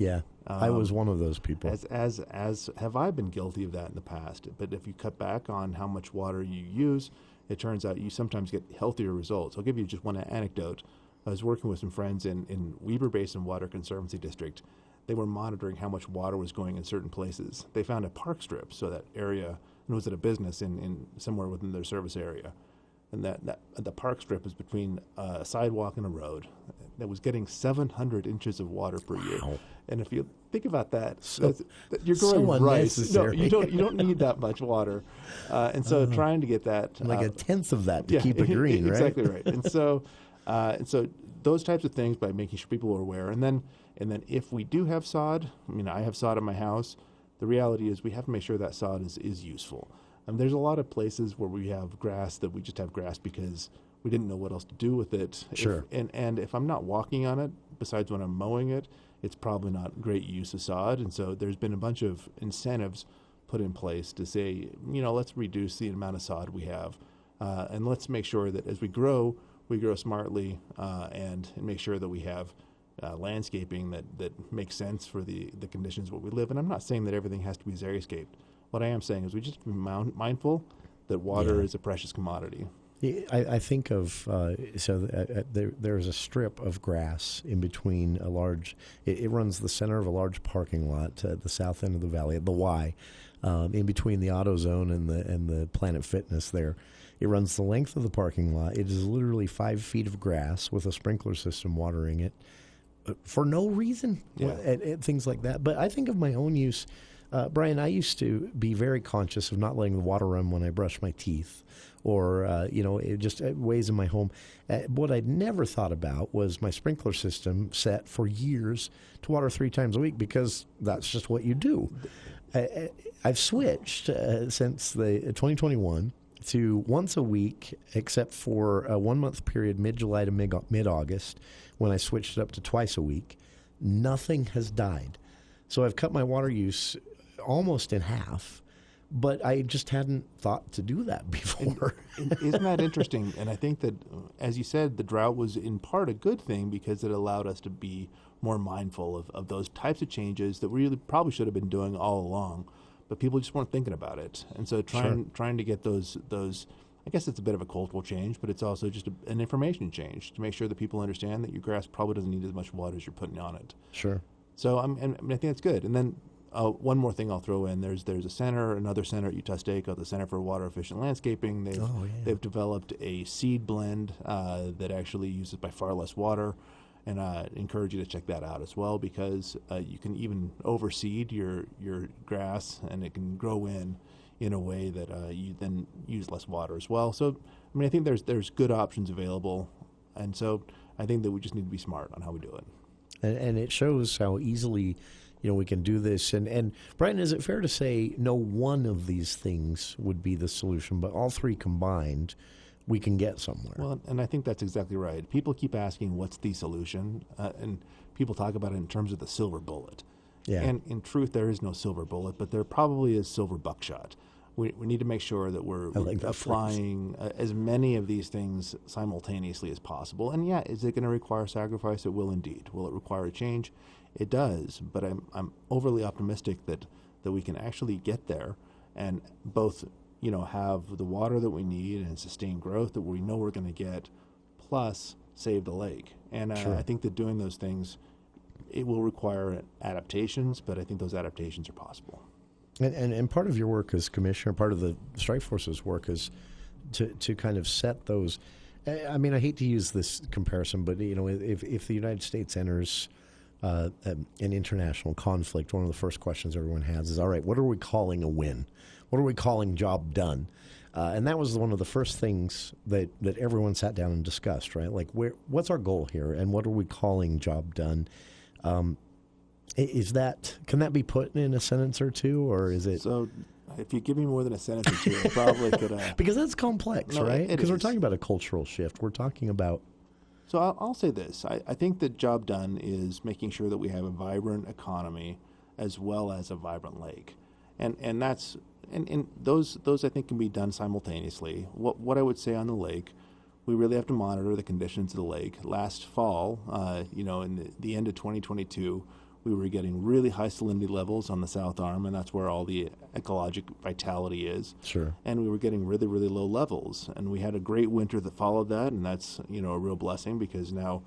I was one of those people. As have I been guilty of that in the past. But if you cut back on how much water you use, it turns out you sometimes get healthier results. I'll give you just one anecdote. I was working with some friends in Weber Basin Water Conservancy District. They were monitoring how much water was going in certain places. They found a park strip, so that area, and it was at a business in somewhere within their service area. And that the park strip is between a sidewalk and a road that was getting 700 inches of water per year. And if you think about that, you're growing rice. No, you don't need that much water. And so trying to get that like a tenth of that to keep it green, right? Exactly right. And so those types of things, by making sure people are aware, and then if we do have sod, I have sod in my house. The reality is we have to make sure that sod is useful. There's a lot of places where we have grass that we just have grass because we didn't know what else to do with it. Sure. And if I'm not walking on it, besides when I'm mowing it, it's probably not great use of sod. And so there's been a bunch of incentives put in place to say, let's reduce the amount of sod we have. And let's make sure that as we grow smartly and make sure that we have landscaping that makes sense for the conditions where we live. And I'm not saying that everything has to be xeriscaped. What I am saying is we just be mindful that water is a precious commodity. I think of there's a strip of grass in between a large. It runs the center of a large parking lot at the south end of the valley at the Y, in between the AutoZone and the Planet Fitness. There, it runs the length of the parking lot. It is literally 5 feet of grass with a sprinkler system watering it for no reason. And things like that. But I think of my own use. Brian, I used to be very conscious of not letting the water run when I brush my teeth or, it just weighs in my home. What I'd never thought about was my sprinkler system set for years to water 3 times a week because that's just what you do. I've switched since the 2021 to once a week, except for a 1 month period, mid-July to mid-August, when I switched it up to twice a week. Nothing has died. So I've cut my water use almost in half, but I just hadn't thought to do that before. Isn't that interesting? And I think that, as you said, the drought was in part a good thing because it allowed us to be more mindful of those types of changes that we really probably should have been doing all along, but people just weren't thinking about it. And so trying to get those, I guess it's a bit of a cultural change, but it's also just an information change to make sure that people understand that your grass probably doesn't need as much water as you're putting on it. Sure. So I think that's good. And then one more thing I'll throw in. There's another center at Utah State called the Center for Water Efficient Landscaping. They've developed a seed blend that actually uses by far less water, and I encourage you to check that out as well, because you can even overseed your grass, and it can grow in a way that you then use less water as well. So I mean, I think there's good options available, and so I think that we just need to be smart on how we do it. And it shows how easily, we can do this. And Brian, is it fair to say no one of these things would be the solution, but all three combined, we can get somewhere? Well, and I think that's exactly right. People keep asking, what's the solution? And people talk about it in terms of the silver bullet. Yeah. And in truth, there is no silver bullet, but there probably is silver buckshot. We need to make sure that we're applying as many of these things simultaneously as possible. And yeah, is it going to require sacrifice? It will indeed. Will it require a change? It does. But I'm overly optimistic that we can actually get there and both have the water that we need and sustain growth that we know we're going to get, plus save the lake. And Sure. I think that doing those things, it will require adaptations, but I think those adaptations are possible. And part of your work as commissioner, part of the Strike Force's work is to kind of set those. I mean, I hate to use this comparison, but if the United States enters an international conflict, one of the first questions everyone has is, all right, what are we calling a win? What are we calling job done? And that was one of the first things that everyone sat down and discussed, right? Like, what's our goal here, and what are we calling job done? Can that be put in a sentence or two, or is it? So, if you give me more than a sentence or two, I probably could. Because that's complex, right? Because we're talking about a cultural shift. We're talking about. So I'll say this: I think that job done is making sure that we have a vibrant economy as well as a vibrant lake, and that's and those I think can be done simultaneously. What I would say on the lake, we really have to monitor the conditions of the lake. Last fall, in the end of 2022. We were getting really high salinity levels on the south arm, and that's where all the ecologic vitality is. Sure. And we were getting really, really low levels. And we had a great winter that followed that, and that's a real blessing because now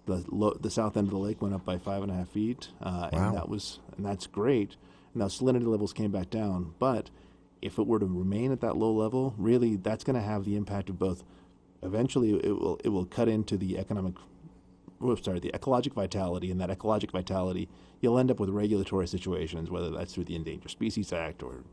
the south end of the lake went up by 5.5 feet, Wow. and that's great. Now salinity levels came back down, but if it were to remain at that low level, really that's going to have the impact of both. Eventually, it will cut into the the ecologic vitality, and that ecologic vitality, you'll end up with regulatory situations, whether that's through the Endangered Species Act or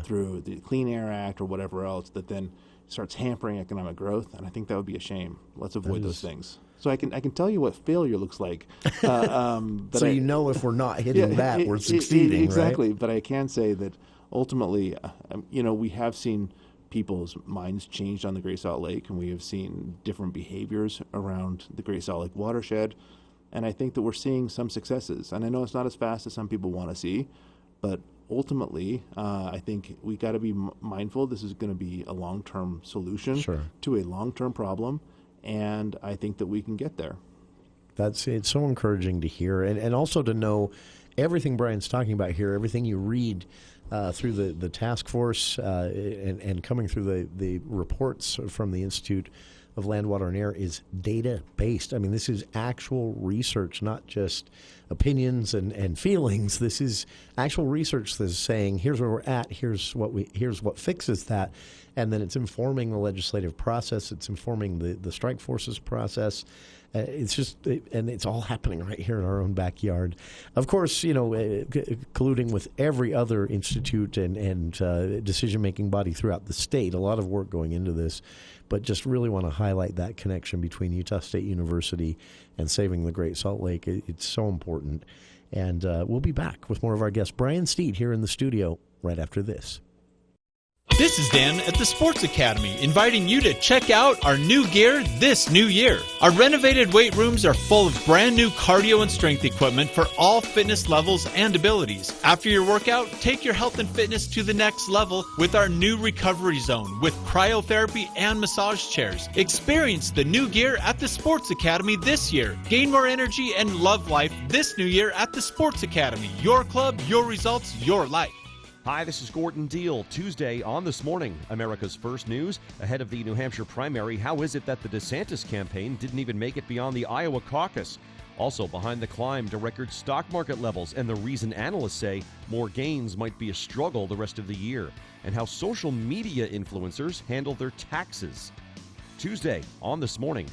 through the Clean Air Act or whatever else, that then starts hampering economic growth, and I think that would be a shame. Let's avoid those things. So I can tell you what failure looks like. But so if we're not hitting that, we're succeeding, exactly. Right? But I can say that ultimately, we have seen people's minds changed on the Great Salt Lake, and we have seen different behaviors around the Great Salt Lake watershed, and I think that we're seeing some successes. And I know it's not as fast as some people want to see, but ultimately, I think we got to be mindful this is going to be a long-term solution to a long-term problem, and I think that we can get there. It's so encouraging to hear, and also to know everything Brian's talking about here, everything you read through the task force and coming through the reports from the Institute of Land, Water, and Air is data-based. I mean, this is actual research, not just opinions and feelings. This is actual research that's saying, here's where we're at, here's what fixes that, and then it's informing the legislative process, it's informing the strike forces process. And it's all happening right here in our own backyard. Of course, colluding with every other institute and decision-making body throughout the state. A lot of work going into this, but just really want to highlight that connection between Utah State University and saving the Great Salt Lake. It's so important. And we'll be back with more of our guest, Brian Steed, here in the studio right after this. This is Dan at the Sports Academy, inviting you to check out our new gear this new year. Our renovated weight rooms are full of brand new cardio and strength equipment for all fitness levels and abilities. After your workout, take your health and fitness to the next level with our new recovery zone with cryotherapy and massage chairs. Experience the new gear at the Sports Academy this year. Gain more energy and love life this new year at the Sports Academy. Your club, your results, your life. Hi, this is Gordon Deal. Tuesday on This Morning, America's First News. Ahead of the New Hampshire primary, how is it that the DeSantis campaign didn't even make it beyond the Iowa caucus? Also, behind the climb to record stock market levels and the reason analysts say more gains might be a struggle the rest of the year. And how social media influencers handle their taxes. Tuesday on This Morning,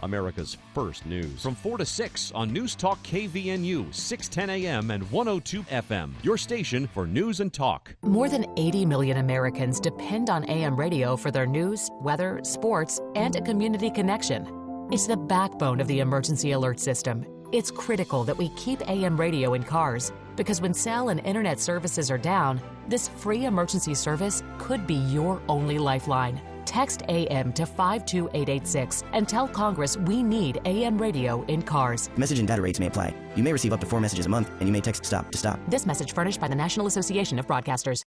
America's First News. From 4 to 6 on News Talk KVNU, 610 AM and 102 FM. Your station for news and talk. More than 80 million Americans depend on AM radio for their news, weather, sports, and a community connection. It's the backbone of the emergency alert system. It's critical that we keep AM radio in cars because when cell and internet services are down, this free emergency service could be your only lifeline. Text AM to 52886 and tell Congress we need AM radio in cars. Message and data rates may apply. You may receive up to 4 messages a month, and you may text STOP to stop. This message furnished by the National Association of Broadcasters.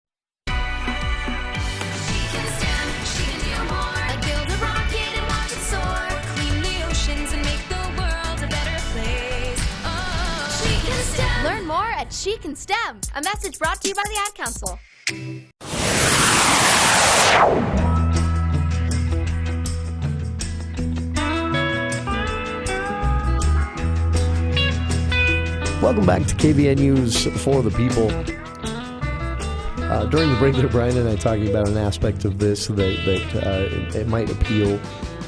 Learn more at She Can STEM. A message brought to you by the Ad Council. Welcome back to KVNU's For the People. During the break there, Brian and I talking about an aspect of this that it might appeal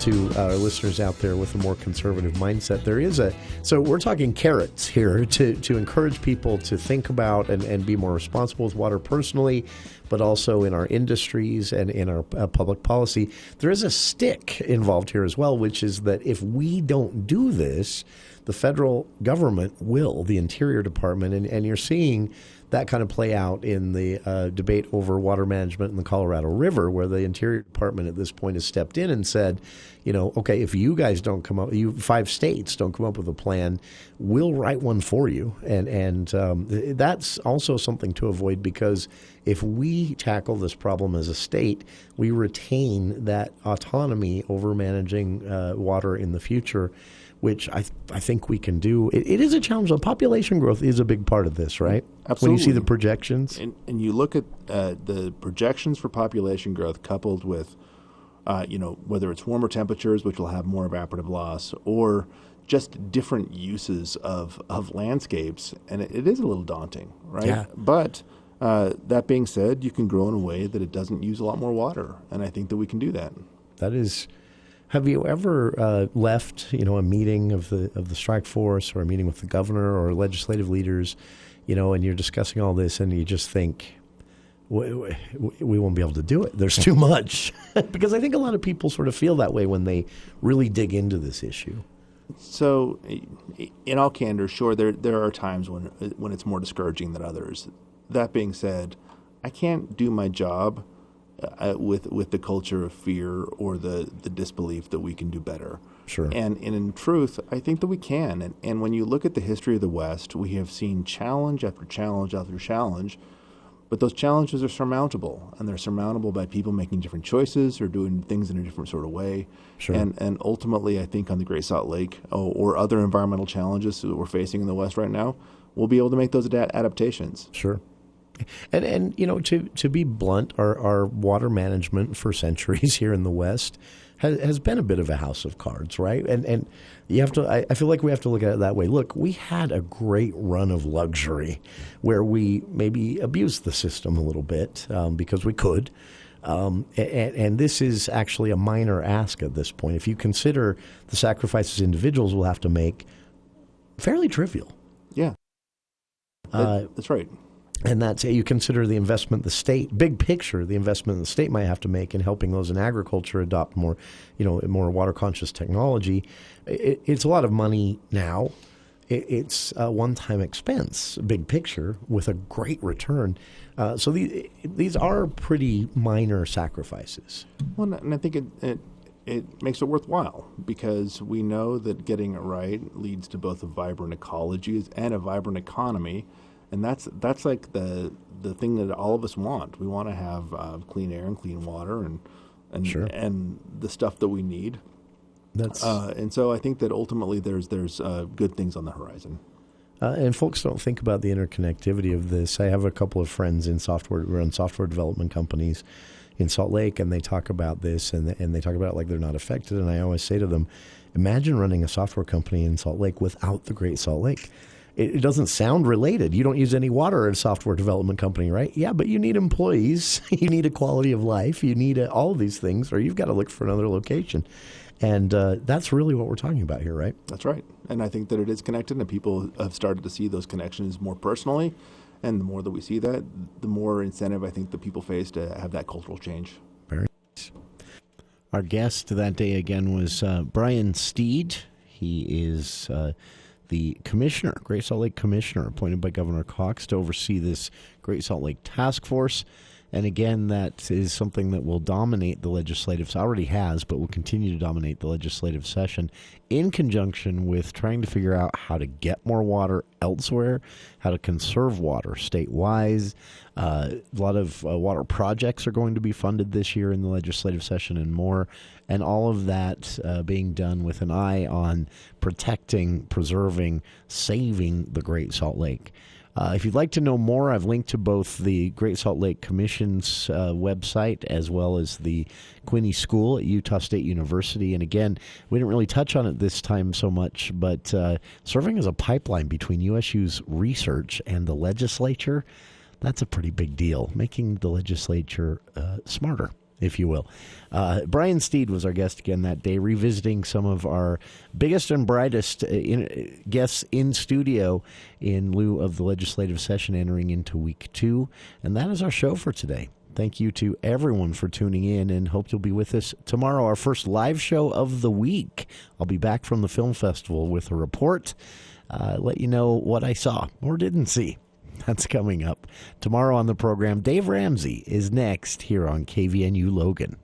to our listeners out there with a more conservative mindset. So we're talking carrots here to encourage people to think about and be more responsible with water personally, but also in our industries and in our public policy. There is a stick involved here as well, which is that if we don't do this, the federal government will, the Interior Department, and you're seeing that kind of play out in the debate over water management in the Colorado River, where the Interior Department at this point has stepped in and said, okay, if you guys don't come up, 5 states don't come up with a plan, we'll write one for you. And that's also something to avoid, because if we tackle this problem as a state, we retain that autonomy over managing water in the future, which I think we can do. It is a challenge. Population growth is a big part of this, right? Absolutely. When you see the projections. And you look at the projections for population growth coupled with, whether it's warmer temperatures, which will have more evaporative loss, or just different uses of landscapes, and it is a little daunting, right? Yeah. But that being said, you can grow in a way that it doesn't use a lot more water, and I think that we can do that. That is... Have you ever left, a meeting of the strike force, or a meeting with the governor or legislative leaders, and you're discussing all this, and you just think, we won't be able to do it. There's too much. Because I think a lot of people sort of feel that way when they really dig into this issue. So, in all candor, sure, there are times when it's more discouraging than others. That being said, I can't do my job with the culture of fear or the disbelief that we can do better. Sure. And in truth, I think that we can. And when you look at the history of the West, we have seen challenge after challenge after challenge, but those challenges are surmountable, and they're surmountable by people making different choices or doing things in a different sort of way. Sure. And ultimately, I think on the Great Salt Lake or other environmental challenges that we're facing in the West right now, we'll be able to make those adaptations. Sure. And to be blunt, our water management for centuries here in the West has been a bit of a house of cards, right? And you have to. I feel like we have to look at it that way. Look, we had a great run of luxury where we maybe abused the system a little bit because we could. And this is actually a minor ask at this point. If you consider the sacrifices individuals will have to make, fairly trivial. Yeah, that's right. And that's, you consider the investment the state, big picture, the investment the state might have to make in helping those in agriculture adopt more, more water conscious technology. It's a lot of money now. it's a one-time expense, big picture, with a great return. So these are pretty minor sacrifices. Well, and I think it makes it worthwhile, because we know that getting it right leads to both a vibrant ecology and a vibrant economy, and that's like the thing that all of us want. We want to have clean air and clean water and Sure. and the stuff that we need. That's and so I think that ultimately there's good things on the horizon. And folks don't think about the interconnectivity of this. I have a couple of friends in run software development companies in Salt Lake, and they talk about this, and they talk about it like they're not affected. And I always say to them, imagine running a software company in Salt Lake without the Great Salt Lake. It doesn't sound related. You don't use any water at a software development company, right? Yeah, but you need employees. You need a quality of life. You need all of these things, or you've got to look for another location. And that's really what we're talking about here, right? That's right. And I think that it is connected, and people have started to see those connections more personally. And the more that we see that, the more incentive I think that people face to have that cultural change. Very nice. Our guest that day again was Brian Steed. He is the commissioner, Great Salt Lake commissioner, appointed by Governor Cox to oversee this Great Salt Lake task force. And again, that is something that will dominate the legislative, already has, but will continue to dominate the legislative session, in conjunction with trying to figure out how to get more water elsewhere, how to conserve water statewide. A lot of water projects are going to be funded this year in the legislative session and more, and all of that being done with an eye on protecting, preserving, saving the Great Salt Lake. If you'd like to know more, I've linked to both the Great Salt Lake Commission's website as well as the Quinney School at Utah State University. And again, we didn't really touch on it this time so much, but serving as a pipeline between USU's research and the legislature, that's a pretty big deal, making the legislature smarter, if you will. Brian Steed was our guest again that day, revisiting some of our biggest and brightest guests in studio in lieu of the legislative session entering into week 2. And that is our show for today. Thank you to everyone for tuning in, and hope you'll be with us tomorrow, our first live show of the week. I'll be back from the film festival with a report, let you know what I saw or didn't see. That's coming up tomorrow on the program. Dave Ramsey is next here on KVNU Logan.